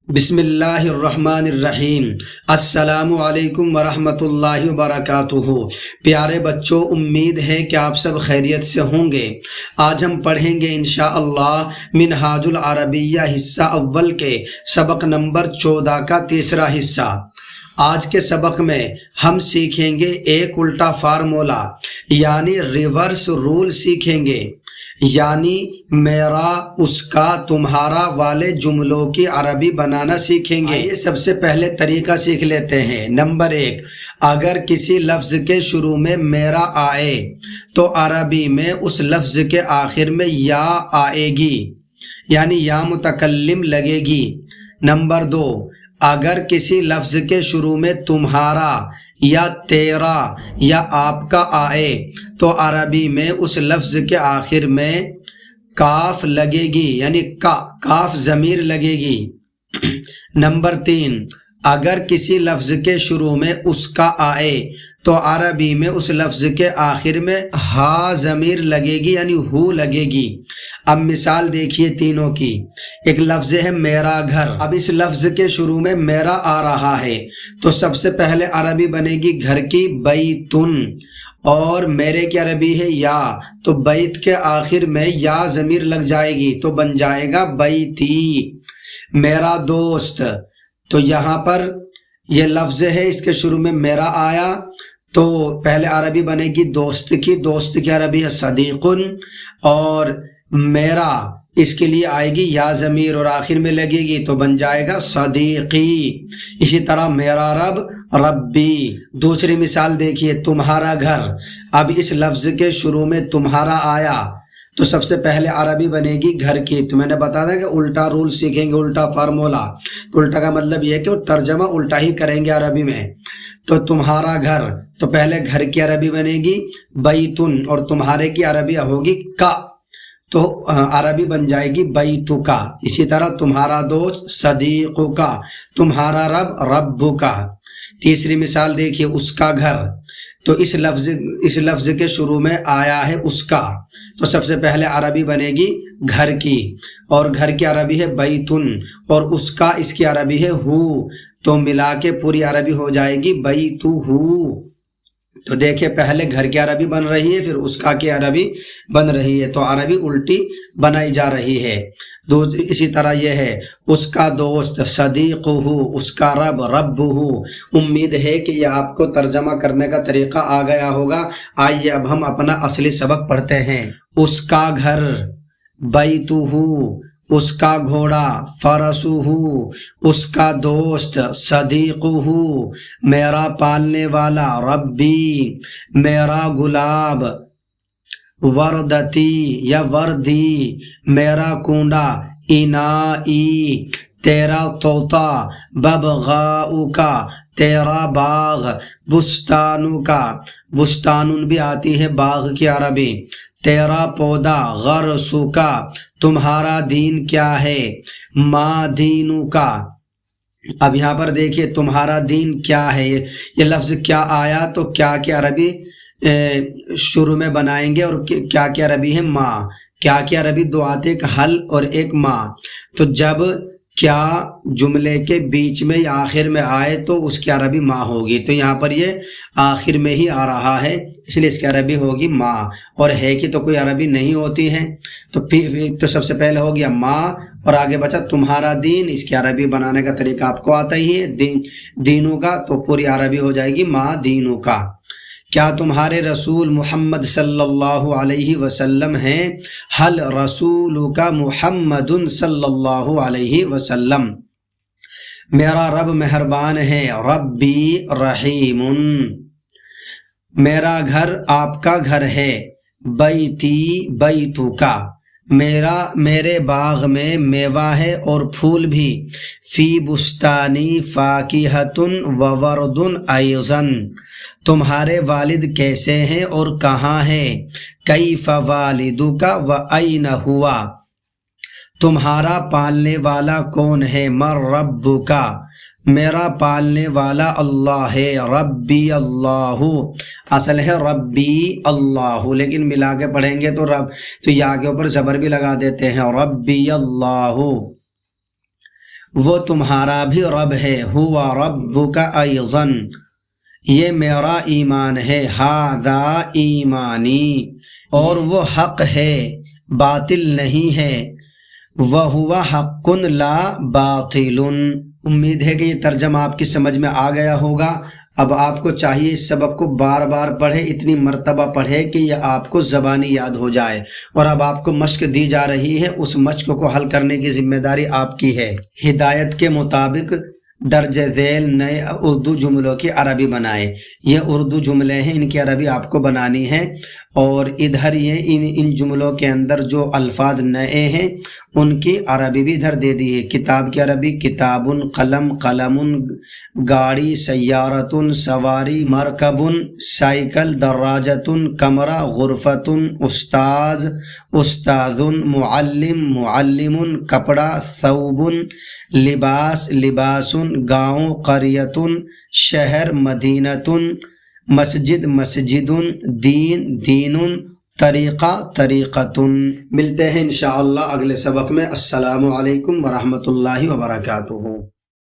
بسم اللہ الرحمن الرحیم۔ السلام علیکم ورحمۃ اللہ وبرکاتہ۔ پیارے بچوں، امید ہے کہ آپ سب خیریت سے ہوں گے۔ آج ہم پڑھیں گے انشاءاللہ منہاج العربیہ حصہ اول کے سبق نمبر 14 کا تیسرا حصہ۔ آج کے سبق میں ہم سیکھیں گے ایک الٹا فارمولا یعنی ریورس رول سیکھیں گے، یعنی میرا، اس کا، تمہارا والے جملوں کی عربی بنانا سیکھیں گے۔ یہ سب سے پہلے طریقہ سیکھ لیتے ہیں۔ نمبر 1، اگر کسی لفظ کے شروع میں میرا آئے تو عربی میں اس لفظ کے آخر میں یا آئے گی، یعنی یا متکلم لگے گی۔ نمبر 2، اگر کسی لفظ کے شروع میں تمہارا یا تیرا یا آپ کا آئے تو عربی میں اس لفظ کے آخر میں کاف لگے گی، یعنی کاف ضمیر لگے گی۔ نمبر 3، اگر کسی لفظ کے شروع میں اس کا آئے تو عربی میں اس لفظ کے آخر میں ہا ضمیر لگے گی، یعنی ہو لگے گی۔ اب مثال دیکھیے تینوں کی۔ ایک لفظ ہے میرا گھر۔ اب اس لفظ کے شروع میں میرا آ رہا ہے تو سب سے پہلے عربی بنے گی گھر کی بیتن، اور میرے کی عربی ہے یا، تو بیت کے آخر میں یا ضمیر لگ جائے گی تو بن جائے گا بیتی۔ میرا دوست، تو یہاں پر یہ لفظ ہے، اس کے شروع میں میرا آیا تو پہلے عربی بنے گی دوست کی، دوست کی عربی ہے صدیقن، اور میرا اس کے لیے آئے گی یا ضمیر اور آخر میں لگے گی تو بن جائے گا صدیقی۔ اسی طرح میرا رب ربی۔ دوسری مثال دیکھیے، تمہارا گھر۔ اب اس لفظ کے شروع میں تمہارا آیا تو سب سے پہلے عربی بنے گی گھر کی۔ تو میں نے بتا دیا کہ الٹا رول سیکھیں گے، الٹا فارمولا۔ الٹا کا مطلب یہ ہے کہ وہ ترجمہ الٹا ہی کریں گے عربی میں۔ تو تمہارا گھر، تو پہلے گھر کی عربی بنے گی بیتن، اور تمہارے کی عربی ہوگی کا، تو عربی بن جائے گی بیتو کا۔ اسی طرح تمہارا دوست صدیقو کا، تمہارا رب ربو کا۔ تیسری مثال دیکھیے، اس کا گھر۔ تو اس لفظ کے شروع میں آیا ہے اس کا، تو سب سے پہلے عربی بنے گی گھر کی، اور گھر کی عربی ہے بیتن، اور اس کا اس کی عربی ہے ہو، تو ملا کے پوری عربی ہو جائے گی بیتو ہو۔ تو دیکھیں پہلے گھر کی عربی بن رہی ہے، پھر اس کا کی عربی بن رہی ہے، تو عربی الٹی بنائی جا رہی ہے۔ اسی طرح یہ ہے، اس کا دوست صدیق ہو، اس کا رب رب ہو۔ امید ہے کہ یہ آپ کو ترجمہ کرنے کا طریقہ آ گیا ہوگا۔ آئیے اب ہم اپنا اصلی سبق پڑھتے ہیں۔ اس کا گھر بیتو ہو، اس کا گھوڑا فرسو ہو، اس کا دوست صدیق ہو، میرا پالنے والا ربی، میرا گلاب وردتی یا وردی، میرا کنڈا انائی، تیرا طوطا ببغاؤ کا، تیرا باغ بستانو کا، بستانون بھی آتی ہے باغ کی عربی، تیرا پودا غرسو کا، تمہارا دین کیا ہے ما دینو کا۔ اب یہاں پر دیکھیے تمہارا دین کیا ہے، یہ لفظ کیا آیا تو کیا کی عربی شروع میں بنائیں گے، اور کیا کی عربی ہے ما۔ کیا کی عربی دو آتے، ایک حل اور ایک ما۔ تو جب کیا جملے کے بیچ میں یا آخر میں آئے تو اس کی عربی ما ہوگی، تو یہاں پر یہ آخر میں ہی آ رہا ہے اس لیے اس کی عربی ہوگی ما، اور ہے کہ تو کوئی عربی نہیں ہوتی ہے، تو سب سے پہلے ہو گیا ما، اور آگے بچا تمہارا دین، اس کی عربی بنانے کا طریقہ آپ کو آتا ہی ہے، دینوں کا، تو پوری عربی ہو جائے گی ما دینوں کا۔ کیا تمہارے رسول محمد صلی اللہ علیہ وسلم ہیں؟ حل رسول کا محمد صلی اللہ علیہ وسلم۔ میرا رب مہربان ہے، ربی رحیم۔ میرا گھر آپ کا گھر ہے، بیتی بیتو کا۔ میرے باغ میں میوہ ہے اور پھول بھی، فی بستانی فاکہۃ وورد ایضا۔ تمہارے والد کیسے ہیں اور کہاں ہے، کیف والدک واینا ہوا۔ تمہارا پالنے والا کون ہے، من ربک، میرا پالنے والا اللہ ہے، ربی اللہ، اصل ہے ربی اللہ، لیکن ملا کے پڑھیں گے تو یا کے اوپر زبر بھی لگا دیتے ہیں، ربی اللہ۔ وہ تمہارا بھی رب ہے، ہوا ربک ایضا، یہ میرا ایمان ہے، ھذا ایمانی، اور وہ حق ہے باطل نہیں ہے، وَهُوَ حَقٌّ لَا بَاطِلٌ۔ امید ہے کہ یہ ترجمہ آپ کی سمجھ میں آ گیا ہوگا۔ اب آپ کو چاہیے اس سبق کو بار بار پڑھے، اتنی مرتبہ پڑھے کہ یہ آپ کو زبانی یاد ہو جائے، اور اب آپ کو مشق دی جا رہی ہے، اس مشق کو حل کرنے کی ذمہ داری آپ کی ہے۔ ہدایت کے مطابق درج ذیل نئے اردو جملوں کی عربی بنائے۔ یہ اردو جملے ہیں، ان کی عربی آپ کو بنانی ہے، اور ادھر یہ ان جملوں کے اندر جو الفاظ نئے ہیں ان کی عربی بھی ادھر دے دی ہے۔ کتاب کی عربی کتاب، قلم قلم، گاڑی سیارت، سواری مرکب، سائیکل دراجۃ، کمرہ غرفۃ، استاذ استاذ، معلم معلم، کپڑا ثوب، لباس لباس، گاؤں قریۃ، شہر مدینۃ، مسجد مسجد، دین دین، طریقہ طریقۃ۔ ملتے ہیں انشاءاللہ اگلے سبق میں۔ السلام علیکم ورحمۃ اللہ وبرکاتہ۔